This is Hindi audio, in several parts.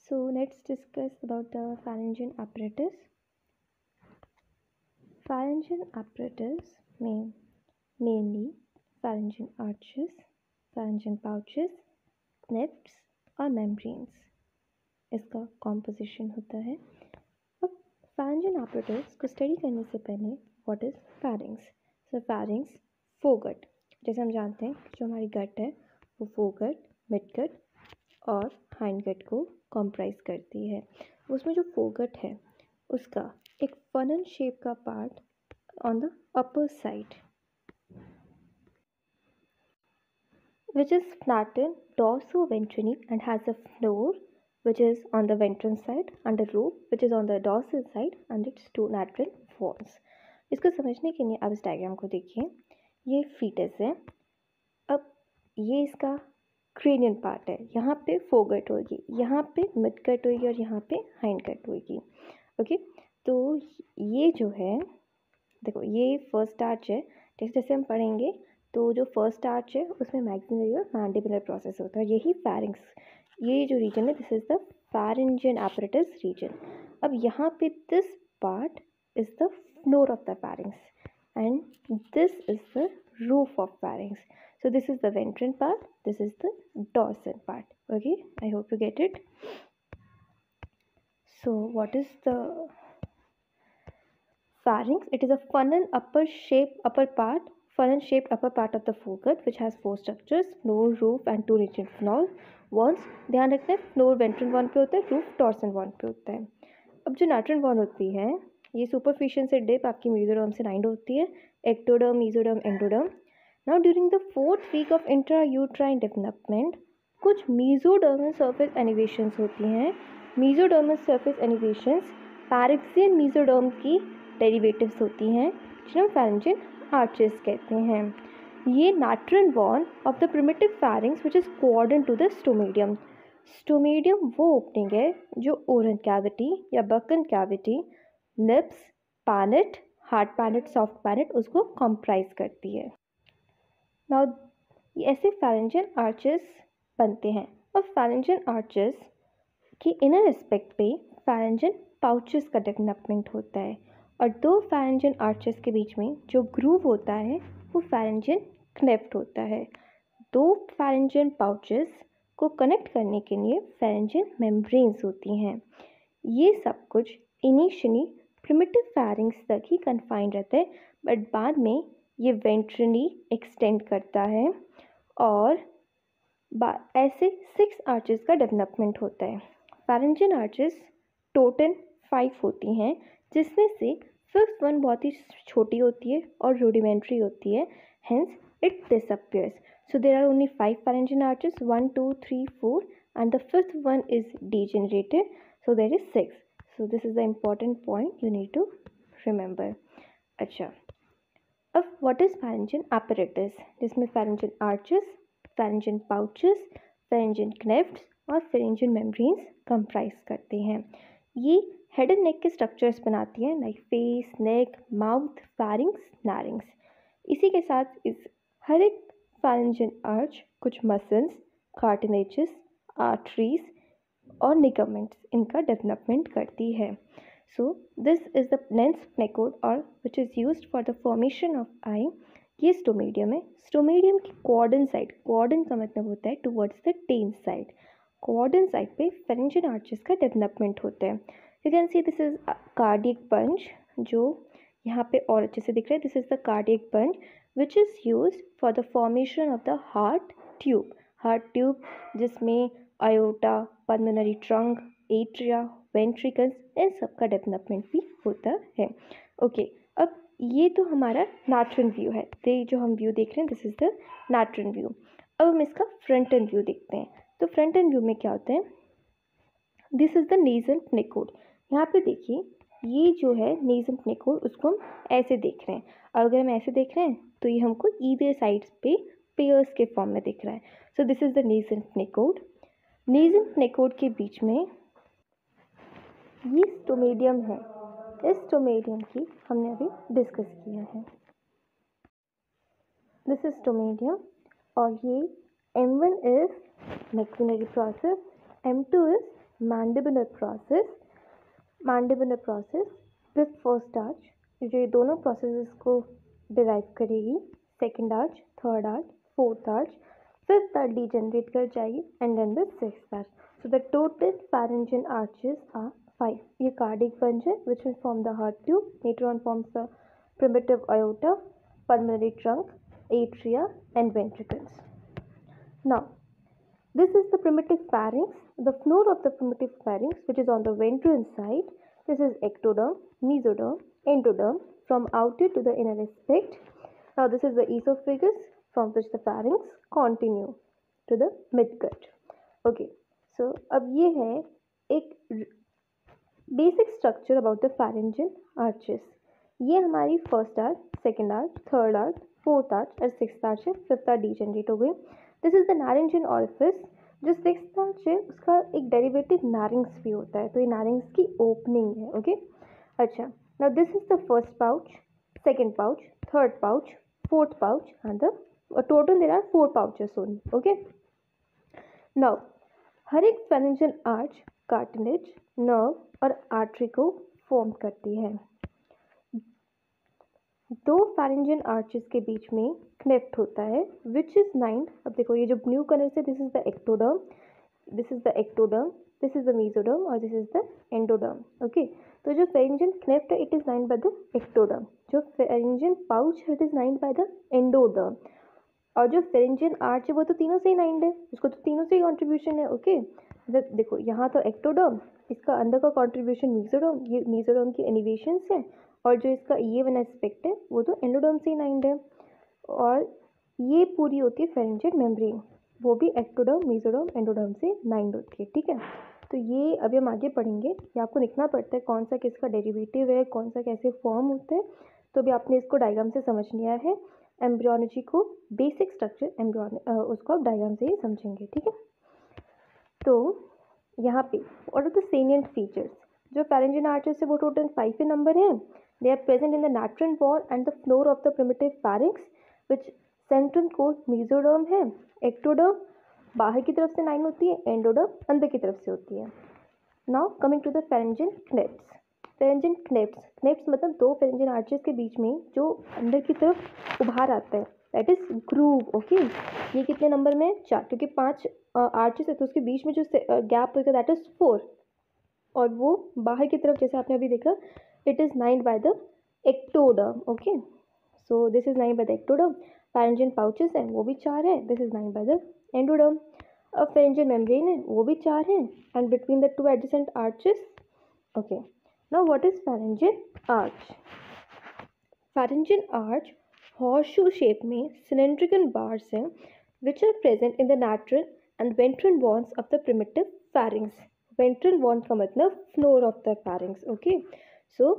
So let's discuss about the pharyngeal apparatus. Pharyngeal apparatus में mainly pharyngeal arches, pharyngeal pouches, clefts और membranes इसका composition होता है. अब pharyngeal apparatus को study करने से पहले what is pharynx? So pharynx foregut, जैसे हम जानते हैं जो हमारी gut है वो foregut, midgut और hindgut को comprise करती है. उसमें जो foregut है उसका एक funnel shape का part on the upper side which is flattened dorsoventrally and has a floor which is on the ventral side and a roof which is on the dorsal side and its two lateral walls. इसको समझने के लिए आप इस डायग्राम को देखिए. ये फीटस है. अब ये इसका क्रेनियन पार्ट है. यहाँ पे फोरगट होगी, यहाँ पे मिडगट होगी और यहाँ पे हाइंडगट होगी. ओके, तो ये जो है देखो ये फर्स्ट आर्च है. जैसे जैसे हम पढ़ेंगे तो जो फर्स्ट आर्च है उसमें मैक्सिलरी और मैंडिबुलर प्रोसेस होता है. यही फैरिंक्स, ये जो रीजन है this is the pharyngeal apparatus region. अब यहाँ पे this part is the floor of the pharynx and this is the roof of pharynx. So this is the ventral part, this is the dorsal part. Okay, I hope you get it. So what is the pharynx? It is a funnel upper shaped upper part of the foregut which has four structures: floor, roof and two lateral walls. ध्यान रखना है फ्लोर वेंट्रल वॉल पे होता है, रूफ डॉर्सल वॉल पे होता है. अब जो लैटरल वॉल होती है ये सुपरफिशियल से डिप आपकी मेसोडर्म से लाइंड होती है, ectoderm, mesoderm, endoderm. Now during the 4th week of intrauterine development कुछ मेसोडर्मल सरफेस एनिवेशंस होती हैं. Mesodermal surface evaginations paraxial mesoderm की डेरिवेटिव्स होती हैं जिन्हें हम pharyngeal arches कहते हैं. ये lateral wall of the primitive pharynx which is coordinate to the stomachium. Stomachium वो ओपनिंग है जो oral cavity या buccal cavity, lips, palate, hard palate, soft palate उसको comprise करती है. Now ऐसे pharyngeal arches बनते हैं. अब pharyngeal arches के inner aspect पे pharyngeal pouches का development होता है और दो pharyngeal arches के बीच में जो groove होता है वो pharyngeal cleft होता है. दो pharyngeal pouches को कनेक्ट करने के लिए pharyngeal membranes होती हैं. ये सब कुछ इनिशियली primitive pharynx तक ही कन्फाइंड रहता है बट बाद में ये वेंट्रली एक्सटेंड करता है और ऐसे 6 आर्चेस का डेवलपमेंट होता है. pharyngeal arches टोटल 5 होती हैं जिसमें से 5th वन बहुत ही छोटी होती है और रूडिमेंट्री होती है, hence it disappears. So there are only 5 pharyngeal arches, 1, 2, 3, 4 and the 5th one is degenerated. So there is 6. So this is the important point you need to remember. अच्छा, अब what is pharyngeal apparatus? जिसमें pharyngeal arches, pharyngeal pouches, pharyngeal clefts और pharyngeal membranes comprise करते हैं. ये हेड एंड नेक के स्ट्रक्चर्स बनाती हैं लाइक फेस, नेक, माउथ, pharynx, larynx. इसी के साथ इस हर एक pharyngeal arch कुछ मसल्स, कार्टिलेजेस, आर्टरीज और लिगामेंट्स इनका डेवलपमेंट करती है. So this is the lens placode और which is used for the formation of eye. ये स्टोमेडियम है. स्टोमेडियम की कॉर्डन साइड, कॉर्डन का मतलब होता है towards the tail side, caudal side पे pharyngeal arches का डेवलपमेंट होता है. You can see this is cardiac pouch जो यहाँ पे और अच्छे से दिख रहा है. This is the cardiac pouch which is used for the formation of the heart tube जिसमें aorta, pulmonary trunk, atria, ventricles इन सब का डेवलपमेंट भी होता है. ओके, अब ये तो हमारा lateral व्यू है. ये जो हम व्यू देख रहे हैं this is the lateral view. अब हम इसका फ्रंट एंड व्यू देखते हैं. तो फ्रंट एंड व्यू में क्या होता है, this is the nasal placode. यहाँ पे देखिए ये जो है नेजल प्लेकोड उसको हम ऐसे देख रहे हैं. अगर हम ऐसे देख रहे हैं तो ये हमको ईदर साइड्स पे पेयर्स के फॉर्म में दिख रहा है. So this is the nasal placode. Nasal placode के बीच में ये स्टोमेडियम है. इस स्टोमेडियम की हमने अभी डिस्कस किया है. दिस इज स्टोमेडियम और ये M1 is maxillary process, M2 is mandibular process. Mandibular process, this first arch, जो ये दोनों processes को derive करेगी, second arch, third arch, fourth arch, fifth arch degenerate कर जाएगी, and then the sixth arch. So the total pharyngeal arches are 5. ये cardiac bunch है, which will form the heart tube, later on forms the primitive aorta, pulmonary trunk, atria, and ventricles. Now, this is the primitive pharynx. The floor of the primitive pharynx, which is on the ventral side, this is ectoderm, mesoderm, endoderm, from outer to the inner aspect. Now, this is the esophagus, from which the pharynx continue to the midgut. Okay, so अब ये है एक basic structure about the pharyngeal arches. ये हमारी first arch, second arch, third arch, fourth arch और sixth arch है, fifth arch degenerate हो गई. This is the laryngeal orifice. जो sixth arch है उसका एक derivative larynx भी होता है, तो ये larynx की opening है. ओके अच्छा, now this is the first pouch, second pouch, third pouch, fourth pouch and the total there are 4 pouches only. Okay, now हर एक pharyngeal arch cartilage, nerve और आर्टरी को फॉर्म करती है. दो pharyngeal arches के बीच में cleft होता है which is lined. अब देखो ये जो ब्लू कलर से this is the ectoderm, this is the ectoderm, this is the mesoderm और this is the endoderm. Okay, तो जो pharyngeal cleft है it is lined by the ectoderm, जो pharyngeal pouch है it is lined by the endoderm और जो pharyngeal arch है वो तो तीनों से ही lined है, उसको तो तीनों से ही contribution है. ओके देखो यहाँ तो ectoderm, इसका अंदर का कंट्रीब्यूशन मीजोडर्म, ये मीजोडर्म की एनिवेशंस है और जो इसका ये वाला एस्पेक्ट है वो तो एंडोडर्म से ही लाइंड है और ये पूरी होती है फेरेंजियल मेम्ब्रेन, वो भी एक्टोडर्म, मीजोडर्म, एंडोडर्म से लाइंड होती है. ठीक है, तो ये अभी हम आगे पढ़ेंगे, ये आपको लिखना पड़ता है कौन सा किसका डेरिवेटिव है, कौन सा कैसे फॉर्म होता है. तो अभी आपने इसको डायग्राम से समझ लिया है. एम्ब्रियोलॉजी को बेसिक स्ट्रक्चर एम्ब्रियो उसको आप डायग्राम से ही समझेंगे. ठीक है, तो यहाँ पे और द सेलिएंट फीचर्स जो pharyngeal arches है वो टोटल 5 के नंबर हैं. They are present in the lateral wall and the floor of the primitive pharynx which central core mesoderm है, ectoderm बाहर की तरफ से लाइन होती है, एंडोडर्म अंदर की तरफ से होती है. Now coming to the pharyngeal clefts. pharyngeal clefts मतलब दो pharyngeal arches के बीच में जो अंदर की तरफ उभार आता है दैट इज ग्रूव. ओके, ये कितने नंबर में है? 4, क्योंकि 5 आर्चेस है तो उसके बीच में जो गैप होगा दैट इज 4 और वो बाहर की तरफ जैसे आपने अभी देखा it is lined by the ectoderm. Okay, so this is lined by the ectoderm. pharyngeal pouches है वो भी 4 है, this is lined by the endoderm. अब pharyngeal membrane है वो भी 4 है and between the 2 adjacent arches. Okay, now what is pharyngeal arch? pharyngeal arch horseshoe shape में cylindrical bars हैं which are present in the lateral and ventral walls of the primitive pharynx. Ventral wall का मतलब floor of the pharynx. Okay, so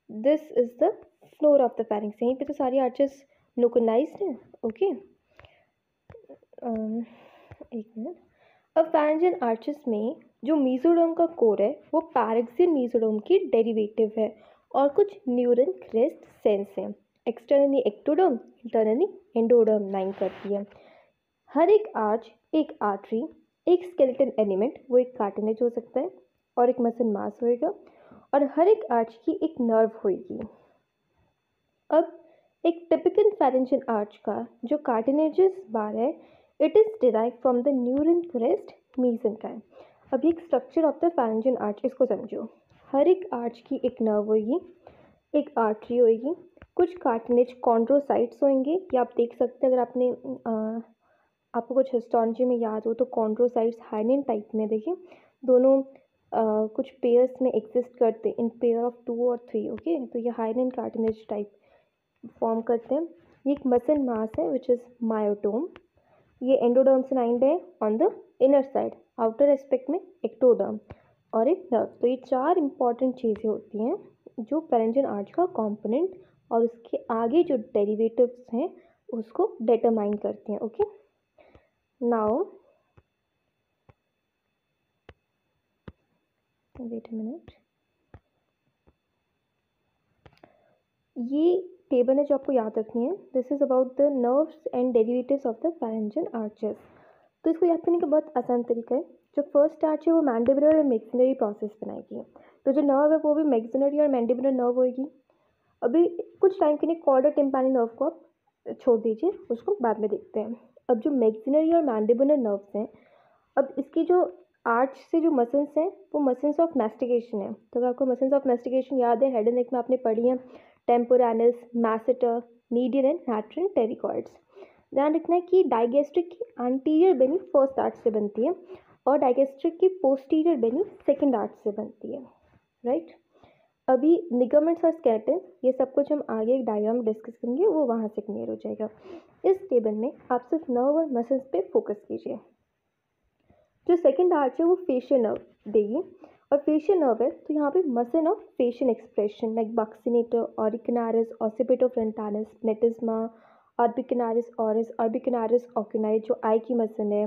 this is the floor of the pharynx. यहीं पे तो सारी arches localized हैं. Okay, एक मिनट. अब pharyngeal arches में जो mesoderm का core है वो paraxial mesoderm की derivative है और कुछ neural crest cells हैं. Externally ectoderm, internally endoderm line करती है. हर एक आर्च, एक आर्टरी, एक स्केलेटल एलिमेंट वो एक कार्टिलेज हो सकता है और एक मसल मास होएगा और हर एक आर्च की एक नर्व होएगी. अब एक टिपिकल pharyngeal आर्च का जो कार्टिलेजस बार है it is derive from the neural crest mesenchyme. अब एक structure of the pharyngeal arch, इसको समझो. हर एक आर्च की एक नर्व होएगी, एक आर्टरी होएगी, कुछ कार्टिलेज कॉन्ड्रोसाइट्स होंगे. या आप देख सकते हैं अगर आपने आपको कुछ हिस्टोलॉजी में याद हो तो कॉन्ड्रोसाइट्स हाइनेन टाइप में देखिए दोनों कुछ पेयर्स में एग्जिस्ट करते हैं इन पेयर ऑफ 2 और 3. ओके, तो ये हाइनेन कार्टिलेज टाइप फॉर्म करते हैं. ये एक मसल मास है विच इज़ मायोटोम. ये एंडोडर्म से लाइंड है on the inner side, outer aspect में एक्टोडर्म और एक नर्व. तो ये 4 इंपॉर्टेंट चीज़ें होती हैं जो pharyngeal आर्च का कॉम्पोनेंट और उसके आगे जो डेरिवेटिव्स हैं उसको डिटरमाइन करती हैं. Okay, now wait a minute. ये टेबल है जो आपको याद रखनी है. This is about the nerves and derivatives of the pharyngeal arches. तो इसको याद करने का बहुत आसान तरीका है. जो फर्स्ट आर्च है वो मैंडिबुलर और मैक्सिलरी प्रोसेस बनाएगी, तो जो नर्व है वो भी मैक्सिलरी और मैंडिबुलर नर्व होगी। अभी कुछ टाइम के लिए कॉर्डा टिम्पैनी नर्व को आप छोड़ दीजिए, उसको बाद में देखते हैं। अब जो मैक्सिलरी और मैंडिबुलर नर्व्स हैं, अब इसकी जो आर्च से जो मसल्स हैं वो मसल्स ऑफ मैस्टिकेशन है। तो अगर आपको मसल्स ऑफ मैस्टिकेशन याद है, हेड एंड नेक में आपने पढ़ी है, टेम्पोरालिस, मैसेटर, मीडियन एंड लैटरल टेरिकॉइड्स। ध्यान रखना है कि डाइगेस्ट्रिक की एंटीरियर बेनी फर्स्ट आर्च से बनती है और डाइगेस्ट्रिक की पोस्टीरियर बेनी सेकेंड आर्च से बनती है, राइट। अभी लिगामेंट्स और स्केलेटन ये सब कुछ हम आगे एक डायग्राम में डिस्कस करेंगे, वो वहाँ से क्लियर हो जाएगा। इस टेबल में आप सिर्फ नर्व और मसल्स पे फोकस कीजिए। जो सेकंड आर्च है वो फेशियल नर्व देगी, और फेशियल नर्व है तो यहाँ पे muscle of facial expression like buccinator, auricularis, occipito frontalis, platysma, orbicularis oris, orbicularis oculi जो आई की मसल है,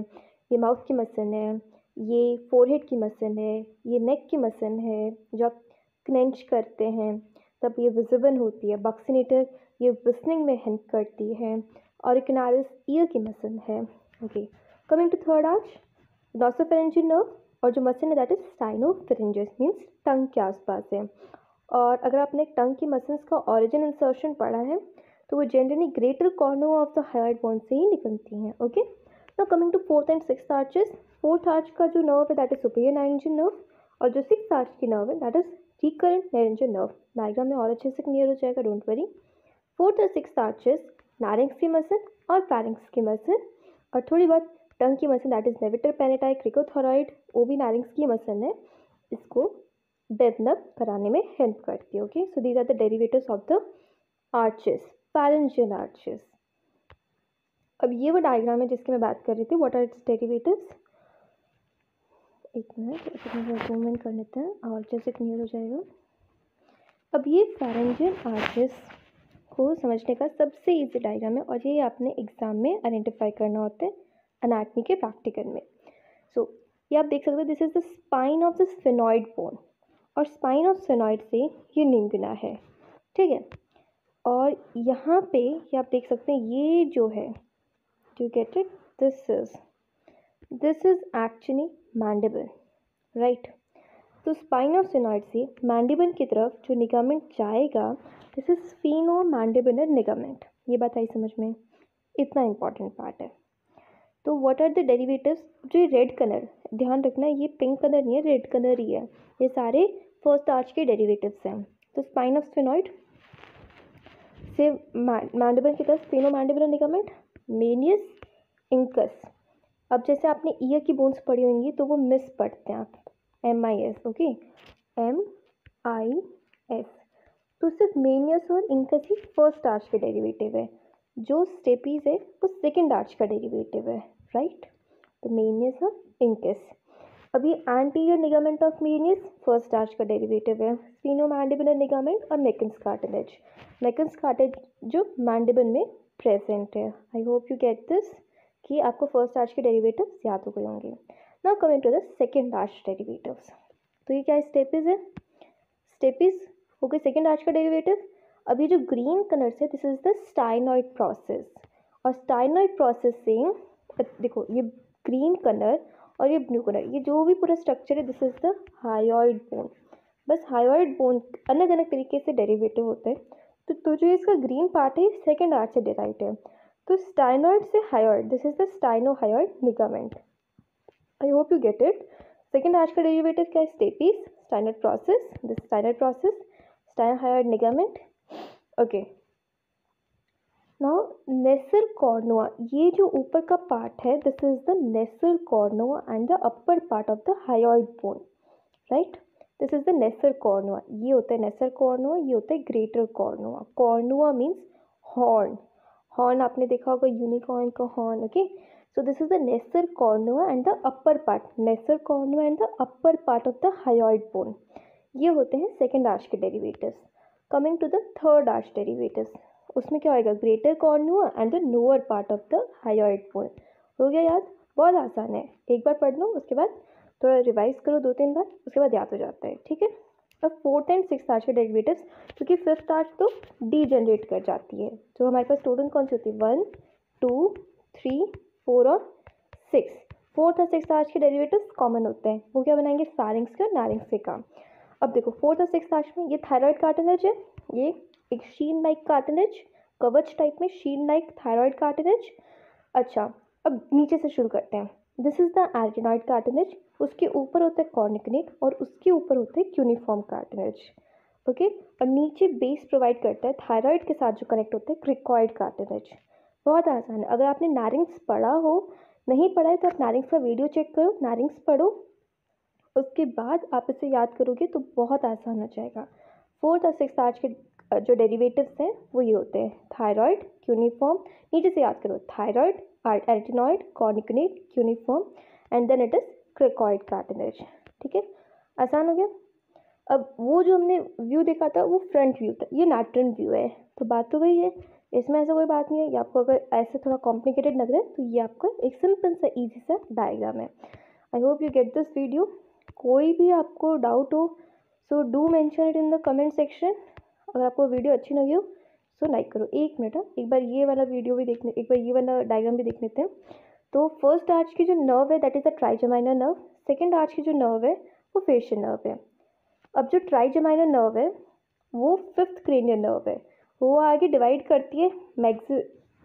ये माउथ की मसल है, ये फोरहेड की मसल है, ये नेक की मसल है, जो आप क्लेंच करते हैं तब ये विजिबल होती है। बक्सिनेटर ये विस्निंग में हेल्प करती है। ऑरिकिनारिस ईयर की मसल है। Okay, coming to third arch, glossopharyngeal nerve, और जो मसल है that is stylopharyngeus means tongue के आसपास है। और अगर आपने टंग की मसल्स का ऑरिजिन इंसर्शन पढ़ा है तो वो generally greater corner of the hyoid bone से ही निकलती हैं। Okay, now coming to fourth and sixth arches. Fourth arch का जो नर्व है that is superior laryngeal nerve, और जो सिक्स्थ आर्च की नर्व है that is recurrent laryngeal nerve. Diagram में और अच्छे से क्लियर हो जाएगा, डोंट वरी। फोर्थ और सिक्स्थ आर्चेस नारेंक्स की मसल और फैरिंक्स की मसल, और थोड़ी बहुत टंग की मसल दैट इज नेविटर पेनेटाई क्रिकोथोरॉइड, वो भी नारेंक्स की मसल है, इसको डेवलप कराने में हेल्प करती है। Okay, so these are the derivatives of the arches, pharyngeal arches. अब ये वो डायग्राम है जिसकी मैं बात कर रही थी, व्हाट आर इट्स डेरिवेटिव्स। एक मिनट जूम इन कर लेते हैं और अच्छे से क्लियर हो जाएगा। अब ये पैरेंजियल आर्चेस को समझने का सबसे इजी डायग्राम है, और ये आपने एग्जाम में आइडेंटिफाई करना होता है एनाटॉमी के प्रैक्टिकल में। सो ये आप देख सकते हो, this is the spine of the sphenoid bone, और स्पाइन ऑफ स्फेनॉइड से ये लिंगुला है, ठीक है। और यहाँ पे ये आप देख सकते हैं, ये जो है, do get it, this is actually mandible, right. तो स्पाइन ऑफ स्फेनॉइड से मैंडिबल की तरफ जो लिगामेंट जाएगा, दिस इज स्फेनोमैंडिबुलर लिगामेंट। ये बात आई समझ में, इतना इंपॉर्टेंट पार्ट है। तो व्हाट आर द डेरिवेटिव्स, जो ये रेड कलर, ध्यान रखना ये पिंक कलर नहीं है, रेड कलर ही है, ये सारे फर्स्ट आर्च के डेरिवेटिव्स हैं। तो स्पाइन ऑफ स्फेनॉइड से मैंडिबल की तरफ स्फेनोमैंडिबुलर लिगामेंट, मेनियस, इंकस। अब जैसे आपने ईयर की बोन्स पढ़ी होंगी तो वो मिस पढ़ते हैं आप, MIS, ओके, MIS। तो सिर्फ मेनियस और इंकस ही फर्स्ट आर्च के डेरिवेटिव है, जो स्टेपीज है वो सेकेंड आर्च का डेरिवेटिव है, राइट। तो मेनियस और इंकस। अभी anterior ligament of malleus first arch का डेरिवेटिव है, स्फेनोमैंडिबुलर लिगामेंट और मेकन्स कार्टिलेज। मेकन्स कार्टिलेज जो मैंडिबल में प्रेजेंट है। I hope you get this, कि आपको फर्स्ट आर्च के डेरिवेटिव्स याद हो गए होंगे। Now coming to the second arch derivatives. तो ये क्या स्टेपीज है, स्टेपीज हो गए सेकेंड आर्च का डेरिवेटिव। अभी जो ग्रीन कलर से, दिस इज द स्टाइनॉइड प्रोसेस, और स्टाइनॉइड प्रोसेस से देखो ये ग्रीन कलर और ये ब्लू कलर, ये जो भी पूरा स्ट्रक्चर है, this is the hyoid bone. बस हायोइड बोन अलग अलग तरीके से डेरिवेटिव होते हैं। तो जो इसका ग्रीन पार्ट है सेकेंड आर्च से डेराइव है। तो स्टाइनॉइड से hyoid, this is the stylohyoid ligament. I hope you get it. Second arch का डेरिवेटिव क्या है, stapes, styloid process, this styloid process, stylohyoid ligament. Okay, now lesser cornua, ये जो ऊपर का पार्ट है, this is the lesser cornua and the upper part of the hyoid bone, right. This is the lesser cornua, ये होता है नेसर कॉर्नुआ, ये होता है greater cornua. Cornua means horn, horn आपने देखा होगा यूनिकॉर्न का horn, okay. So this is the lesser cornua and the upper part, lesser cornua and the upper part of the hyoid bone, ये होते हैं सेकेंड आर्च के derivatives. Coming to the third arch derivatives, उसमें क्या होएगा, greater cornua and the lower part of the hyoid bone. हो गया याद, बहुत आसान है, एक बार पढ़ लो, उसके बाद थोड़ा रिवाइज करो 2-3 बार, उसके बाद याद हो जाता है, ठीक है। अब फोर्थ एंड सिक्स्थ आर्च के डेरिवेटिव्स, क्योंकि फिफ्थ आर्च तो डी जनरेट कर जाती है, तो हमारे पास टोटल कौन सी होती है, 1, 2, 3, 4 और 6। फोर्थ और सिक्स्थ आर्च के डेरिवेटिव्स कॉमन होते हैं, वो क्या बनाएंगे, फैरिंग्स के और नारिंग्स के काम। अब देखो फोर्थ और सिक्स्थ आर्च में ये थायराइड कार्टिलेज है, ये एक शीन लाइक कार्टिलेज, कवच टाइप में शीन लाइक थायराइड कार्टिलेज। अच्छा, अब नीचे से शुरू करते हैं। दिस इज द एल्गिनॉइड कार्टिलेज, उसके ऊपर होता है कॉर्निकनेट और उसके ऊपर होता है क्यूनिफॉर्म कार्टिलेज। ओके, और नीचे बेस प्रोवाइड करता है थायराइड के साथ जो कनेक्ट होता है क्रिकॉइड कार्टिलेज। बहुत आसान है, अगर आपने नारिंग्स पढ़ा हो, नहीं पढ़ा है तो आप नारिंग्स का वीडियो चेक करो, नारिंग्स पढ़ो, उसके बाद आप इसे याद करोगे तो बहुत आसान हो जाएगा। फोर्थ और सिक्स्थ आर्च के जो डेरिवेटिव्स हैं वो ये होते हैं थायराइड, क्यूनिफॉर्म, नीचे से याद करो, thyroid, arytenoid, corniculate, cuneiform and then it is cricoid cartilage. ठीक है, आसान हो गया। अब वो जो हमने व्यू देखा था वो फ्रंट व्यू था, ये लैटरल व्यू है, तो बात तो वही है, इसमें ऐसा कोई बात नहीं है। ये आपको अगर ऐसे थोड़ा कॉम्प्लिकेटेड लग रहा है तो ये आपका एक सिंपल सा ईजी सा डायग्राम है। I hope you get this video. कोई भी आपको डाउट हो so do mention it in the comment section. अगर आपको वीडियो अच्छी लगी हो सो लाइक करो। एक मिनट, एक बार ये वाला वीडियो भी देखने, एक बार ये वाला डायग्राम भी देख लेते हैं। तो फर्स्ट आर्च की जो नर्व है that is the trigeminal nerve, second arch की जो नर्व है वो फेशियल नर्व है। अब जो ट्राइजेमिनल नर्व है वो फिफ्थ क्रेनियल नर्व है, वो आगे डिवाइड करती है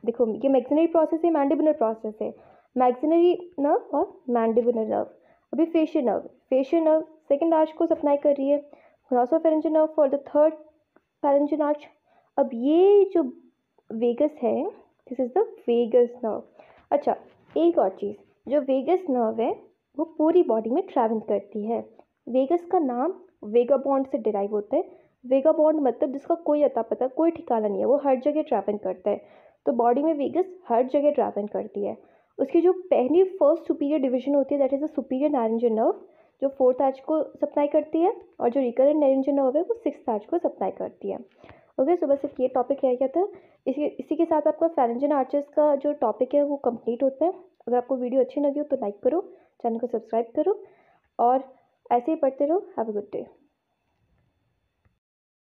देखो ये मैक्सिलरी प्रोसेस है, मैंडिबुलर प्रोसेस है, मैक्सिलरी नर्व और मैंडिबुलर नर्व। अभी फेशियल नर्व सेकेंड आर्च को सप्लाई कर रही है, glossopharyngeal nerve for the third pharyngeal arch. अब ये जो वेगस है, this is the vagus nerve. अच्छा, एक और चीज़, जो वेगस नर्व है वो पूरी बॉडी में ट्रैवल करती है। वेगस का नाम वेगाबॉन्ड से डिराइव होता है। वेगाबॉन्ड मतलब जिसका कोई अता पता, कोई ठिकाना नहीं है, वो हर जगह ट्रैवल करता है। तो बॉडी में वेगस हर जगह ट्रैवल करती है। उसकी जो पहली फर्स्ट सुपीरियर डिवीजन होती है that is the superior laryngeal nerve, जो फोर्थ आर्च को सप्लाई करती है, और जो रिकरेंट नारेंजियल नर्व है वो सिक्स्थ आर्च को सप्लाई करती है। ओके, सो बस ये टॉपिक रह गया था। इसी के साथ आपका फेरेंजियल आर्चेस का जो टॉपिक है वो कंप्लीट होता है। अगर आपको वीडियो अच्छी लगी हो तो लाइक करो, चैनल को सब्सक्राइब करो और ऐसे ही पढ़ते रहो। Have a good day.